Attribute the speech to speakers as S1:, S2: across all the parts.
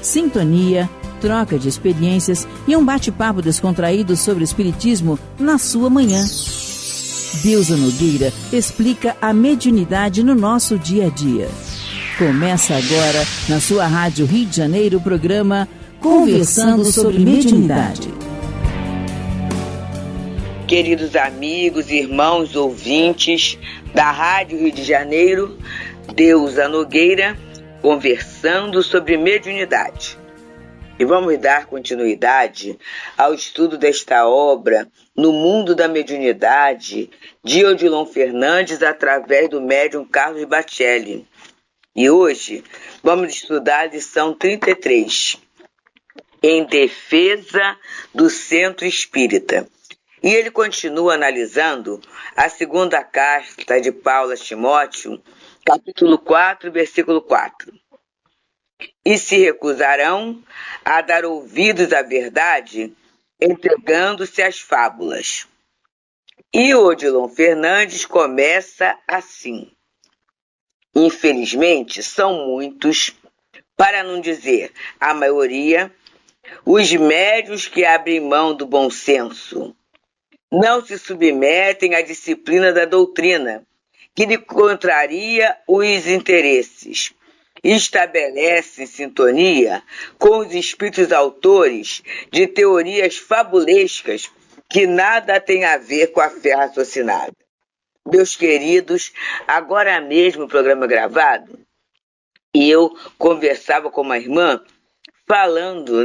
S1: sintonia, troca de experiências e um bate-papo descontraído sobre o espiritismo na sua manhã. Deusa Nogueira explica a mediunidade no nosso dia a dia. Começa agora, na sua Rádio Rio de Janeiro, o programa Conversando sobre Mediunidade.
S2: Queridos amigos, irmãos, ouvintes da Rádio Rio de Janeiro, Deusa Nogueira, conversando sobre mediunidade. E vamos dar continuidade ao estudo desta obra No Mundo da Mediunidade, de Odilon Fernandes, através do médium Carlos Bacelli. E hoje vamos estudar a lição 33, em defesa do Centro Espírita. E ele continua analisando a segunda carta de Paulo a Timóteo, capítulo 4, versículo 4. E se recusarão a dar ouvidos à verdade, entregando-se às fábulas. E o Odilon Fernandes começa assim. Infelizmente, são muitos, para não dizer a maioria, os médiuns que abrem mão do bom senso. Não se submetem à disciplina da doutrina, que lhe contraria os interesses. Estabelece sintonia com os espíritos autores de teorias fabulescas que nada têm a ver com a fé raciocinada. Meus queridos, agora mesmo o programa gravado, e eu conversava com uma irmã falando,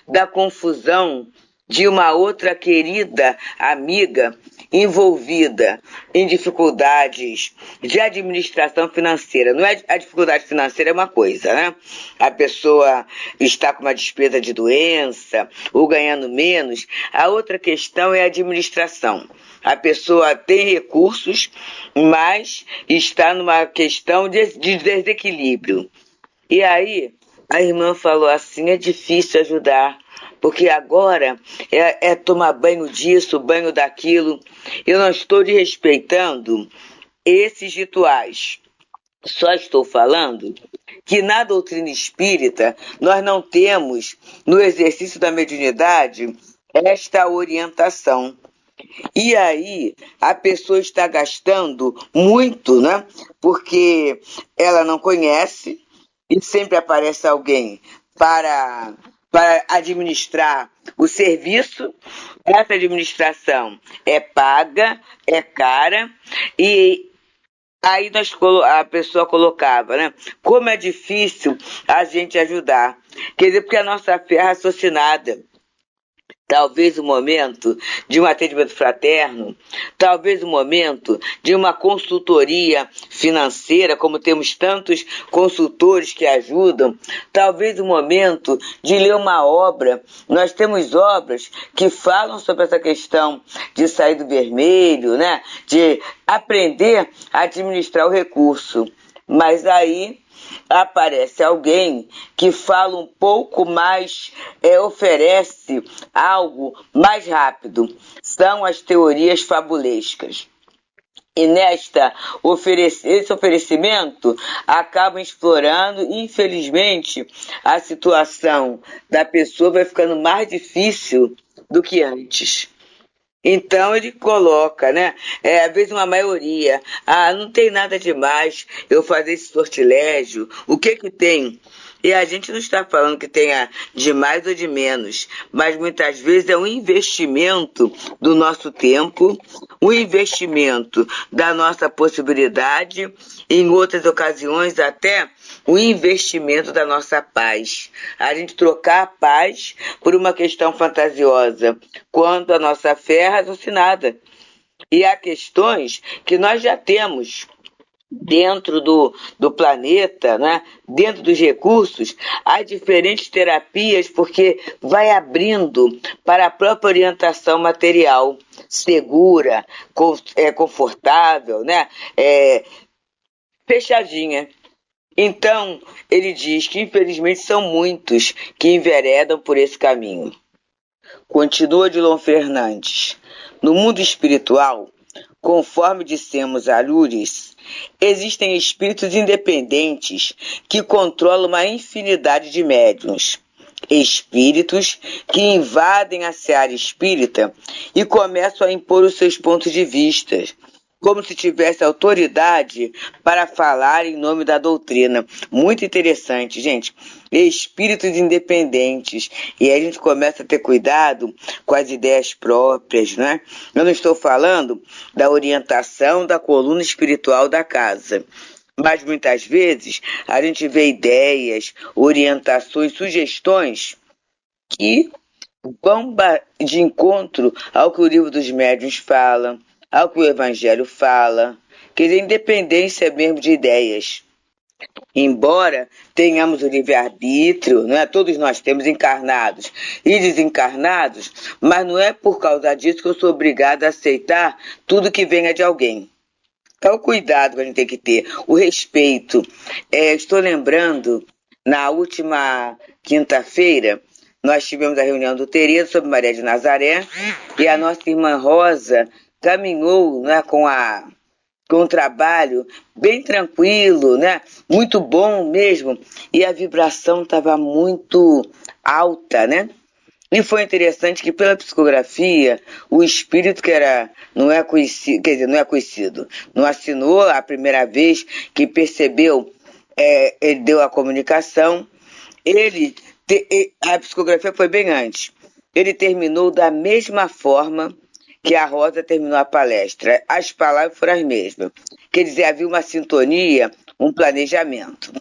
S2: da confusão de uma outra querida amiga envolvida em dificuldades de administração financeira. Não é a dificuldade financeira é uma coisa, A pessoa está com uma despesa de doença ou ganhando menos. A outra questão é a administração. A pessoa tem recursos, mas está numa questão de desequilíbrio. E aí a irmã falou assim, é difícil ajudar, porque agora é tomar banho disso, banho daquilo. Eu não estou desrespeitando esses rituais. Só estou falando que na doutrina espírita nós não temos, no exercício da mediunidade, esta orientação. E aí a pessoa está gastando muito, porque ela não conhece e sempre aparece alguém para administrar o serviço. Essa administração é paga, é cara, e aí a pessoa colocava, como é difícil a gente ajudar. Quer dizer, porque a nossa fé é raciocinada. Talvez o momento de um atendimento fraterno, talvez o momento de uma consultoria financeira, como temos tantos consultores que ajudam, talvez o momento de ler uma obra. Nós temos obras que falam sobre essa questão de sair do vermelho, de aprender a administrar o recurso. Mas aí aparece alguém que fala um pouco mais, oferece algo mais rápido. São as teorias fabulescas. E esse oferecimento acaba explorando, infelizmente, a situação da pessoa vai ficando mais difícil do que antes. Então ele coloca, às vezes uma maioria, não tem nada demais eu fazer esse sortilégio, o que tem? E a gente não está falando que tenha de mais ou de menos, mas muitas vezes é um investimento do nosso tempo, um investimento da nossa possibilidade, em outras ocasiões até o investimento da nossa paz. A gente trocar a paz por uma questão fantasiosa, quando a nossa fé é raciocinada. E há questões que nós já temos dentro do planeta, dentro dos recursos, há diferentes terapias, porque vai abrindo para a própria orientação material, segura, confortável, fechadinha. Então, ele diz que, infelizmente, são muitos que enveredam por esse caminho. Continua Odilon Fernandes. No mundo espiritual, Conforme dissemos a Lourdes, existem espíritos independentes que controlam uma infinidade de médiuns. Espíritos que invadem a seara espírita e começam a impor os seus pontos de vista, como se tivesse autoridade para falar em nome da doutrina. Muito interessante, gente. Espíritos independentes. E aí a gente começa a ter cuidado com as ideias próprias, né? Eu não estou falando da orientação da coluna espiritual da casa. Mas muitas vezes a gente vê ideias, orientações, sugestões que vão de encontro ao que o livro dos médiuns fala, ao que o Evangelho fala, quer dizer, independência mesmo de ideias. Embora tenhamos o livre-arbítrio, né? Todos nós temos encarnados e desencarnados, mas não é por causa disso que eu sou obrigada a aceitar tudo que venha de alguém. É o cuidado que a gente tem que ter, o respeito. Estou lembrando, na última quinta-feira, nós tivemos a reunião do Tereza sobre Maria de Nazaré e a nossa irmã Rosa caminhou, né, com um trabalho bem tranquilo, né, muito bom mesmo, e a vibração estava muito alta, né? E foi interessante que pela psicografia, o espírito que não é conhecido, quer dizer, não é conhecido, não assinou a primeira vez que percebeu, ele deu a comunicação, a psicografia foi bem antes. Ele terminou da mesma forma que a Rosa terminou a palestra. As palavras foram as mesmas. Quer dizer, havia uma sintonia, um planejamento.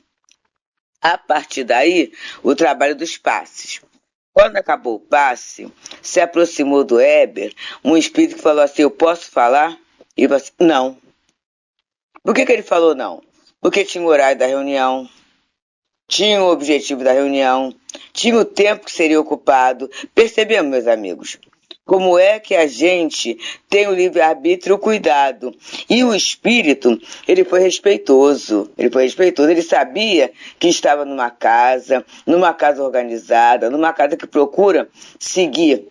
S2: A partir daí, o trabalho dos passes. Quando acabou o passe, se aproximou do Heber um espírito que falou assim, eu posso falar? E eu falei assim, não. Por que ele falou não? Porque tinha o horário da reunião, tinha o objetivo da reunião, tinha o tempo que seria ocupado. Percebemos, meus amigos? Como é que a gente tem o livre-arbítrio e o cuidado. E o espírito, ele foi respeitoso. Ele sabia que estava numa casa organizada, numa casa que procura seguir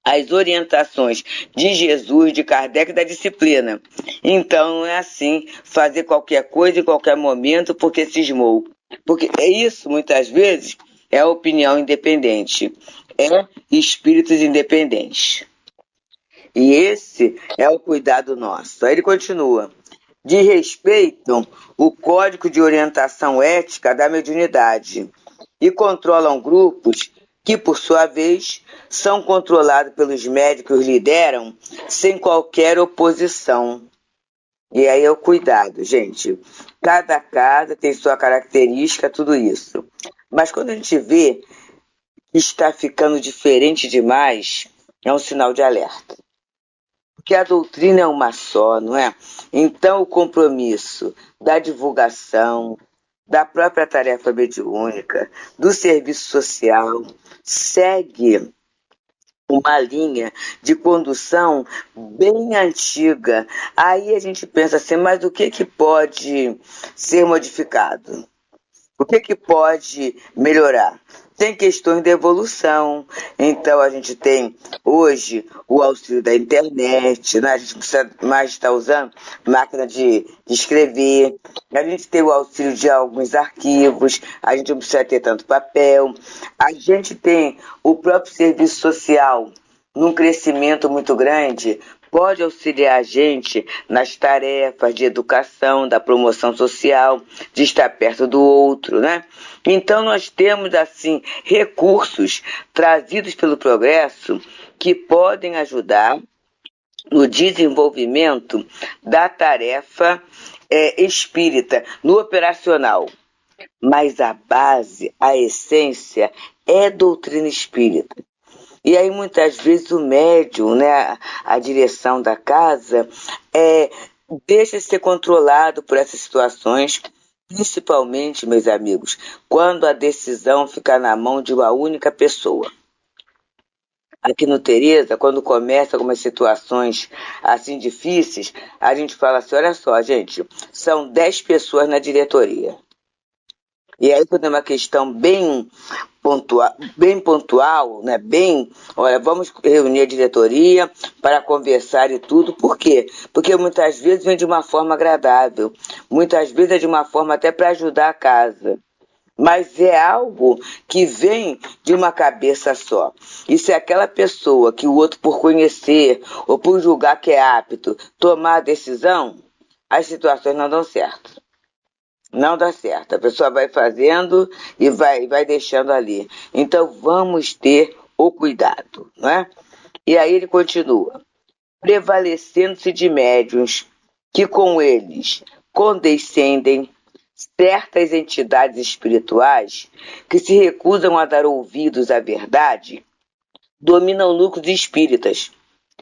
S2: as orientações de Jesus, de Kardec e da disciplina. Então, não é assim, fazer qualquer coisa em qualquer momento porque cismou. Porque isso, muitas vezes, é a opinião independente. É espíritos independentes. E esse é o cuidado nosso. Aí ele continua. Desrespeitam o Código de Orientação Ética da Mediunidade e controlam grupos que, por sua vez, são controlados pelos médicos que os lideram sem qualquer oposição. E aí é o cuidado, gente. Cada casa tem sua característica, tudo isso. Mas quando a gente vê que está ficando diferente demais, é um sinal de alerta. Porque a doutrina é uma só, não é? Então o compromisso da divulgação, da própria tarefa mediúnica, do serviço social, segue uma linha de condução bem antiga. Aí a gente pensa assim, mas o que pode ser modificado? O que pode melhorar? Tem questões de evolução. Então, a gente tem hoje o auxílio da internet, né? A gente não precisa mais estar usando máquina de escrever. A gente tem o auxílio de alguns arquivos. A gente não precisa ter tanto papel. A gente tem o próprio serviço social num crescimento muito grande, pode auxiliar a gente nas tarefas de educação, da promoção social, de estar perto do outro, né? Então nós temos, assim, recursos trazidos pelo progresso que podem ajudar no desenvolvimento da tarefa espírita, no operacional. Mas a base, a essência, é doutrina espírita. E aí, muitas vezes, o médium, né, a direção da casa, deixa de ser controlado por essas situações, principalmente, meus amigos, quando a decisão fica na mão de uma única pessoa. Aqui no Tereza, quando começa algumas situações assim difíceis, a gente fala assim, olha só, gente, são 10 pessoas na diretoria. E aí, quando é uma questão bem pontual, né? Olha, vamos reunir a diretoria para conversar e tudo. Por quê? Porque muitas vezes vem de uma forma agradável, muitas vezes é de uma forma até para ajudar a casa. Mas é algo que vem de uma cabeça só. E se aquela pessoa que o outro, por conhecer ou por julgar que é apto, tomar a decisão, as situações não dão certo. Não dá certo. A pessoa vai fazendo e vai deixando ali. Então vamos ter o cuidado, não é? E aí ele continua. Prevalecendo-se de médiuns que com eles condescendem certas entidades espirituais que se recusam a dar ouvidos à verdade, dominam núcleos espíritas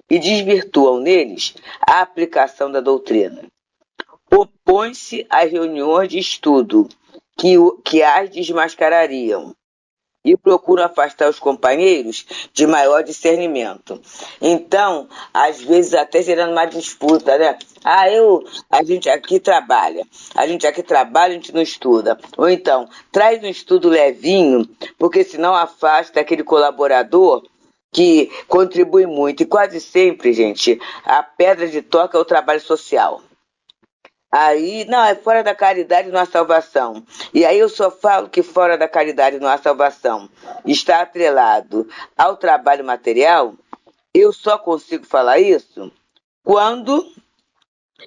S2: e desvirtuam neles a aplicação da doutrina. Opõe-se às reuniões de estudo que as desmascarariam e procuram afastar os companheiros de maior discernimento. Então, às vezes até gerando uma disputa, né? A gente aqui trabalha, a gente não estuda. Ou então, traz um estudo levinho, porque senão afasta aquele colaborador que contribui muito. E quase sempre, gente, a pedra de toque é o trabalho social. Aí, não, é fora da caridade não há salvação. E aí eu só falo que fora da caridade não há salvação. Está atrelado ao trabalho material. Eu só consigo falar isso quando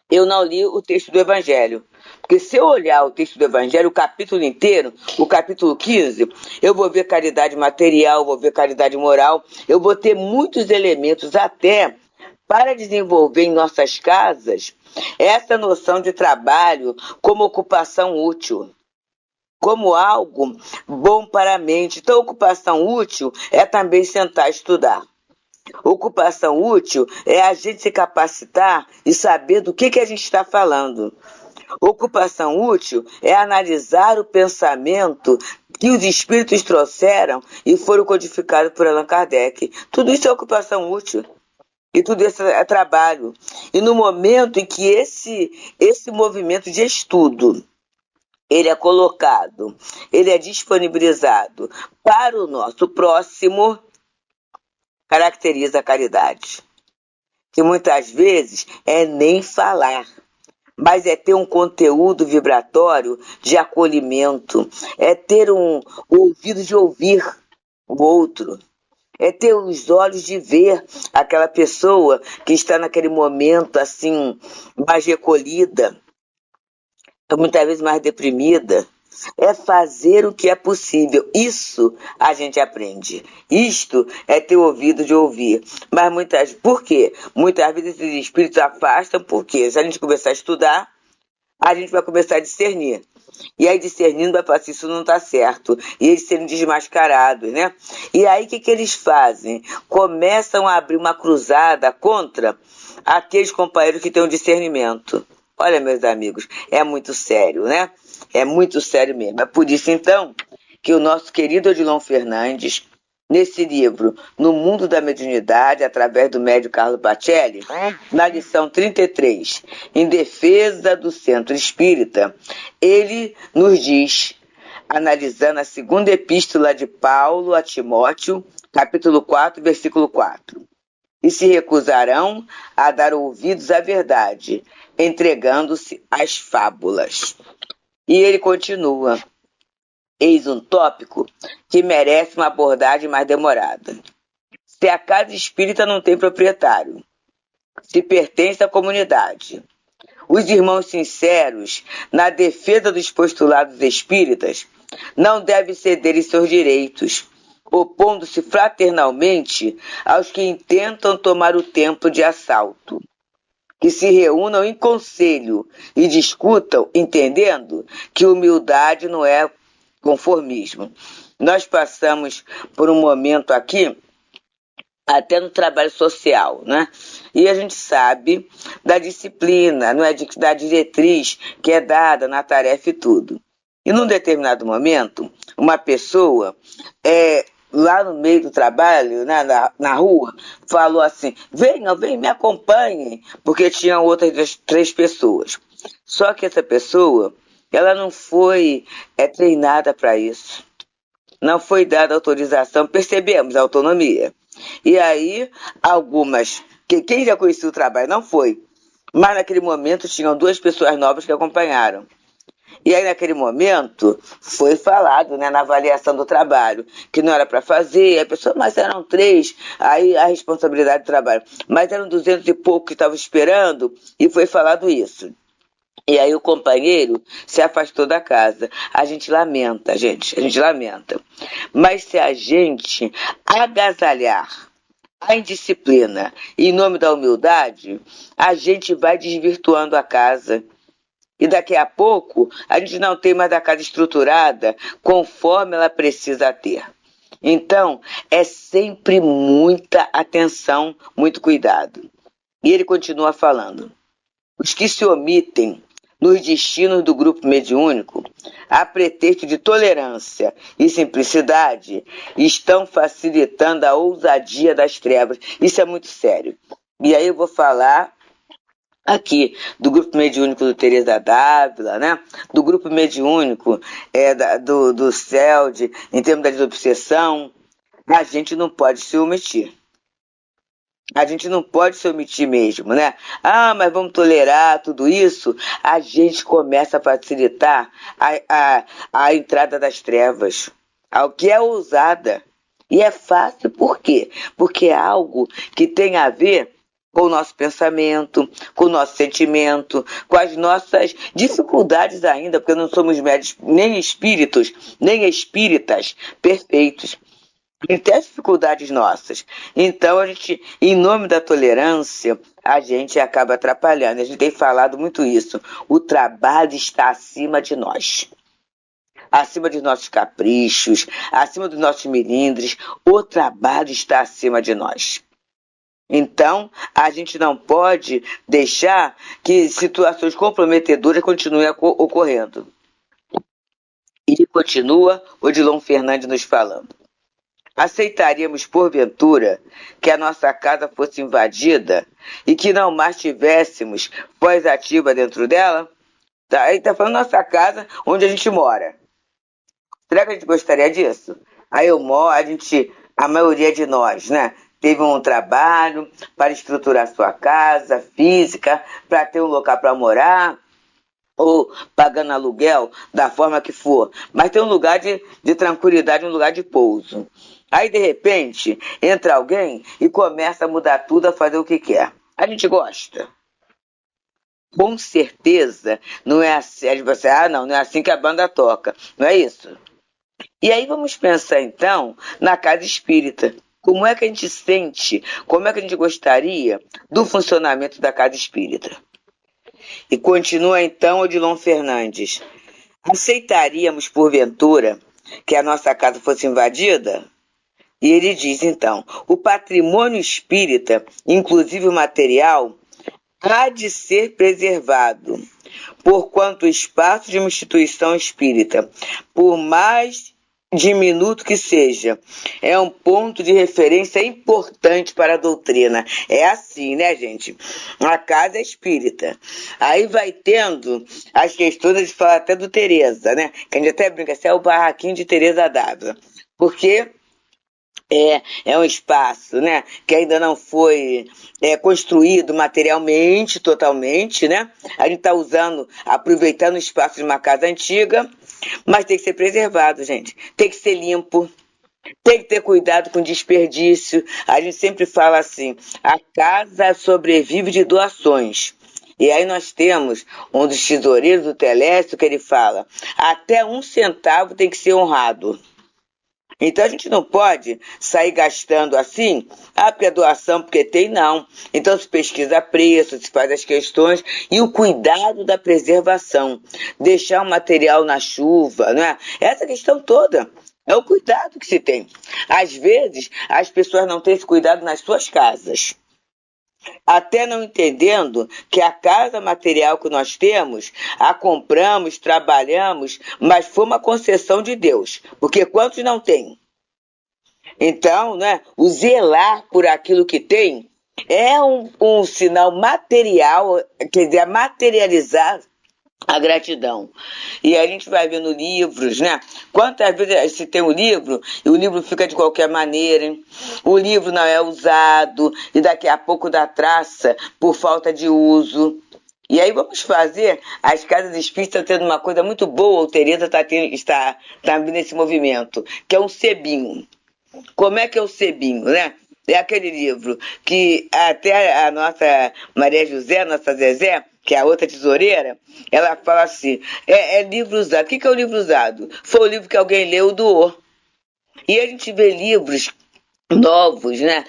S2: eu não li o texto do Evangelho. Porque se eu olhar o texto do Evangelho, o capítulo inteiro, o capítulo 15, eu vou ver caridade material, vou ver caridade moral, eu vou ter muitos elementos até para desenvolver em nossas casas essa noção de trabalho como ocupação útil, como algo bom para a mente. Então, ocupação útil é também sentar e estudar. Ocupação útil é a gente se capacitar e saber do que a gente está falando. Ocupação útil é analisar o pensamento que os espíritos trouxeram e foram codificados por Allan Kardec. Tudo isso é ocupação útil. E tudo isso é trabalho. E no momento em que esse movimento de estudo ele é colocado, ele é disponibilizado para o nosso próximo, caracteriza a caridade. Que muitas vezes é nem falar, mas é ter um conteúdo vibratório de acolhimento, é ter um ouvido de ouvir o outro. É ter os olhos de ver aquela pessoa que está naquele momento assim, mais recolhida, muitas vezes mais deprimida. É fazer o que é possível. Isso a gente aprende. Isto é ter ouvido de ouvir. Mas por quê? Muitas vezes esses espíritos afastam, porque se a gente começar a estudar, a gente vai começar a discernir. E aí discernindo vai falar assim, isso não está certo. E eles serem desmascarados, né? E aí o que eles fazem? Começam a abrir uma cruzada contra aqueles companheiros que têm um discernimento. Olha, meus amigos, é muito sério, né? É muito sério mesmo. É por isso, então, que o nosso querido Odilon Fernandes, nesse livro, No Mundo da Mediunidade, através do médium Carlo Pacelli, na lição 33, em defesa do Centro Espírita, ele nos diz, analisando a segunda epístola de Paulo a Timóteo, capítulo 4, versículo 4. E se recusarão a dar ouvidos à verdade, entregando-se às fábulas. E ele continua. Eis um tópico que merece uma abordagem mais demorada. Se a casa espírita não tem proprietário, se pertence à comunidade, os irmãos sinceros, na defesa dos postulados espíritas, não devem ceder em seus direitos, opondo-se fraternalmente aos que intentam tomar o templo de assalto. Que se reúnam em conselho e discutam, entendendo que humildade não é conformismo. Nós passamos por um momento aqui, até no trabalho social, né? E a gente sabe da disciplina, não é? Da diretriz que é dada na tarefa e tudo. E num determinado momento, uma pessoa, lá no meio do trabalho, né, na rua, falou assim, venham, me acompanhem, porque tinham outras 3 pessoas. Só que essa pessoa, ela não foi treinada para isso. Não foi dada autorização, percebemos a autonomia. E aí, algumas, quem já conhecia o trabalho não foi, mas naquele momento tinham 2 pessoas novas que acompanharam. E aí, naquele momento, foi falado, né, na avaliação do trabalho, que não era para fazer, a pessoa, mas eram 3, aí a responsabilidade do trabalho. Mas eram 200 e pouco que estavam esperando, e foi falado isso. E aí o companheiro se afastou da casa. A gente lamenta, gente, a gente lamenta. Mas se a gente agasalhar a indisciplina em nome da humildade, a gente vai desvirtuando a casa. E daqui a pouco, a gente não tem mais a casa estruturada conforme ela precisa ter. Então, é sempre muita atenção, muito cuidado. E ele continua falando. Os que se omitem nos destinos do grupo mediúnico, a pretexto de tolerância e simplicidade, estão facilitando a ousadia das trevas. Isso é muito sério. E aí eu vou falar aqui do grupo mediúnico do Teresa d'Ávila, né? Do grupo mediúnico do CELD, em termos da desobsessão. A gente não pode se omitir. A gente não pode se omitir mesmo, né? Ah, mas vamos tolerar tudo isso? A gente começa a facilitar a entrada das trevas, ao que é ousada. E é fácil, por quê? Porque é algo que tem a ver com o nosso pensamento, com o nosso sentimento, com as nossas dificuldades ainda, porque não somos médicos, nem espíritos, nem espíritas perfeitos. Tem as dificuldades nossas. Então, a gente, em nome da tolerância, a gente acaba atrapalhando. A gente tem falado muito isso. O trabalho está acima de nós. Acima dos nossos caprichos, acima dos nossos melindres. O trabalho está acima de nós. Então, a gente não pode deixar que situações comprometedoras continuem ocorrendo. E continua Odilon Fernandes nos falando. Aceitaríamos, porventura, que a nossa casa fosse invadida e que não mais tivéssemos voz ativa dentro dela? Tá, ele está falando nossa casa, onde a gente mora. Será que a gente gostaria disso? Aí a maioria de nós, né, teve um trabalho para estruturar sua casa física, para ter um local para morar, ou pagando aluguel, da forma que for, mas tem um lugar de tranquilidade, um lugar de pouso. Aí, de repente, entra alguém e começa a mudar tudo, a fazer o que quer. A gente gosta. Com certeza, não é assim, não é assim que a banda toca. Não é isso? E aí vamos pensar, então, na casa espírita. Como é que a gente sente, como é que a gente gostaria do funcionamento da casa espírita? E continua, então, Odilon Fernandes. Aceitaríamos, porventura, que a nossa casa fosse invadida? E ele diz, então, o patrimônio espírita, inclusive o material, há de ser preservado, porquanto o espaço de uma instituição espírita, por mais diminuto que seja, é um ponto de referência importante para a doutrina. É assim, né, gente? A casa é espírita. Aí vai tendo as questões, a gente fala até do Teresa, né? Que a gente até brinca, esse é o barraquinho de Teresa d'Ávila. Porque é um espaço, né, que ainda não foi construído materialmente, totalmente, né? A gente está aproveitando o espaço de uma casa antiga, mas tem que ser preservado, gente. Tem que ser limpo, tem que ter cuidado com desperdício. A gente sempre fala assim, a casa sobrevive de doações. E aí nós temos um dos tesoureiros do Telésio que ele fala, até 1 centavo tem que ser honrado. Então a gente não pode sair gastando assim, porque é doação, porque tem, não. Então se pesquisa preço, se faz as questões e o cuidado da preservação. Deixar o material na chuva, não é? Essa questão toda é o cuidado que se tem. Às vezes as pessoas não têm esse cuidado nas suas casas. Até não entendendo que a casa material que nós temos, a compramos, trabalhamos, mas foi uma concessão de Deus, porque quantos não tem? Então, né, o zelar por aquilo que tem é um sinal material, quer dizer, materializar a gratidão. E a gente vai vendo livros, né? Quantas vezes se tem um livro e o livro fica de qualquer maneira, o livro não é usado e daqui a pouco dá traça por falta de uso. E aí vamos fazer, as casas espíritas tendo uma coisa muito boa, o Tereza está vindo nesse movimento, que é um sebinho. Como é que é o sebinho, né? É aquele livro que até a nossa Maria José, nossa Zezé, que é a outra tesoureira, ela fala assim, é livro usado. O que é o livro usado? Foi o livro que alguém leu e doou. E a gente vê livros novos, né?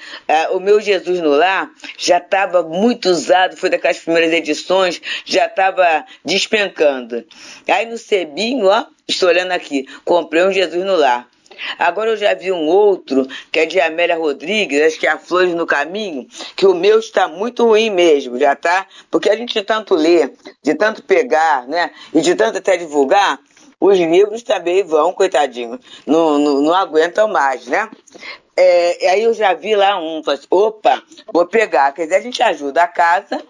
S2: O Meu Jesus no Lar já estava muito usado, foi daquelas primeiras edições, já estava despencando. Aí no sebinho, ó, estou olhando aqui, comprei um Jesus no Lar. Agora eu já vi um outro, que é de Amélia Rodrigues, acho que é a Flores no Caminho, que o meu está muito ruim mesmo, já tá? Porque a gente de tanto ler, de tanto pegar, né? E de tanto até divulgar, os livros também vão, coitadinho, não aguentam mais, né? Aí eu já vi lá falei assim, opa, vou pegar. Quer dizer, a gente ajuda a casa.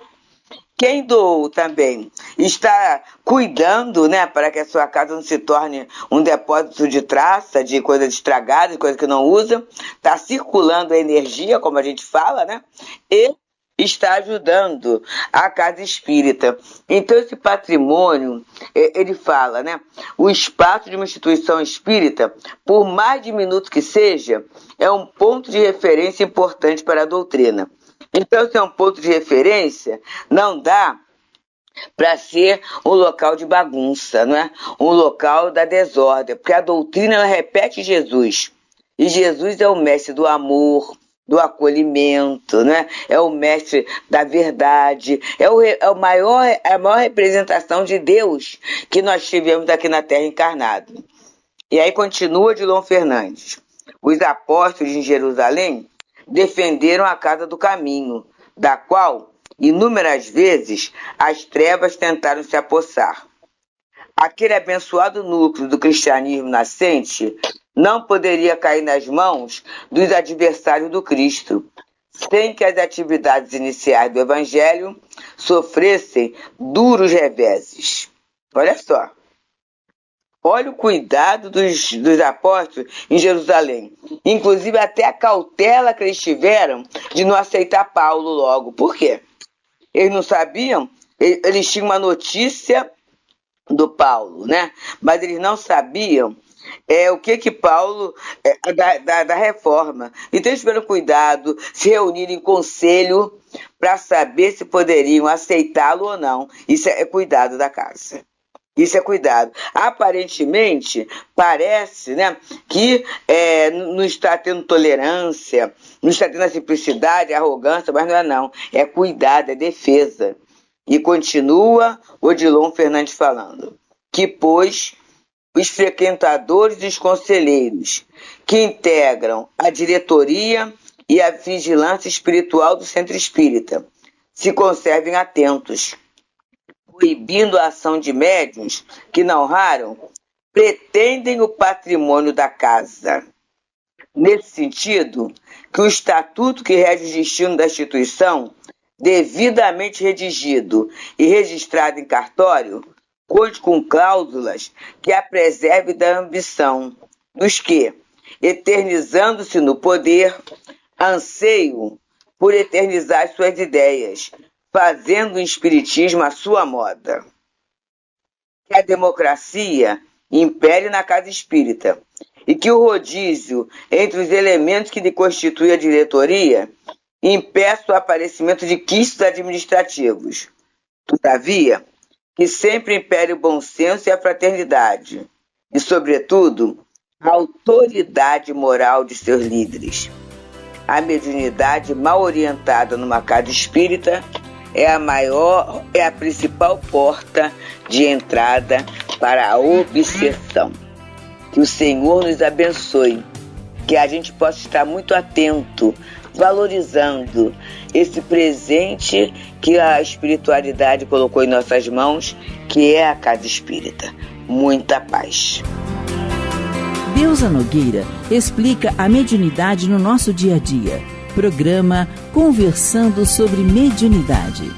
S2: Quem doou também está cuidando, né, para que a sua casa não se torne um depósito de traça, de coisas estragadas, de coisas que não usa. Está circulando a energia, como a gente fala, né? E está ajudando a casa espírita. Então esse patrimônio, ele fala, né? O espaço de uma instituição espírita, por mais diminuto que seja, é um ponto de referência importante para a doutrina. Então, se é um ponto de referência, não dá para ser um local de bagunça, não é? Um local da desordem, porque a doutrina ela repete Jesus. E Jesus é o mestre do amor, do acolhimento, né? É o mestre da verdade, é a maior representação de Deus que nós tivemos aqui na Terra encarnado. E aí continua Odilon Fernandes. Os apóstolos em Jerusalém defenderam a casa do caminho, da qual, inúmeras vezes, as trevas tentaram se apossar. Aquele abençoado núcleo do cristianismo nascente não poderia cair nas mãos dos adversários do Cristo, sem que as atividades iniciais do Evangelho sofressem duros reveses. Olha só. Olha o cuidado dos apóstolos em Jerusalém. Inclusive até a cautela que eles tiveram de não aceitar Paulo logo. Por quê? Eles não sabiam, eles tinham uma notícia do Paulo, né? Mas eles não sabiam o que Paulo da reforma. Então eles tiveram cuidado, se reuniram em conselho para saber se poderiam aceitá-lo ou não. Isso é cuidado da casa. Isso é cuidado. Aparentemente, parece, né, que não está tendo tolerância, não está tendo a simplicidade, a arrogância, mas não é não. É cuidado, é defesa. E continua Odilon Fernandes falando que, pois, os frequentadores e os conselheiros que integram a diretoria e a vigilância espiritual do Centro Espírita se conservem atentos, proibindo a ação de médiuns que, não raro, pretendem o patrimônio da casa. Nesse sentido, que o estatuto que rege o destino da instituição, devidamente redigido e registrado em cartório, conte com cláusulas que a preserve da ambição, dos que, eternizando-se no poder, anseiam por eternizar suas ideias, fazendo o espiritismo a sua moda. Que a democracia impere na casa espírita e que o rodízio entre os elementos que lhe constituem a diretoria impeça o aparecimento de quistos administrativos. Todavia, que sempre impere o bom senso e a fraternidade e, sobretudo, a autoridade moral de seus líderes. A mediunidade mal orientada numa casa espírita é a principal porta de entrada para a obsessão. Que o Senhor nos abençoe, que a gente possa estar muito atento, valorizando esse presente que a espiritualidade colocou em nossas mãos, que é a casa espírita. Muita paz.
S1: Deusa Nogueira explica a mediunidade no nosso dia a dia. Programa Conversando sobre Mediunidade.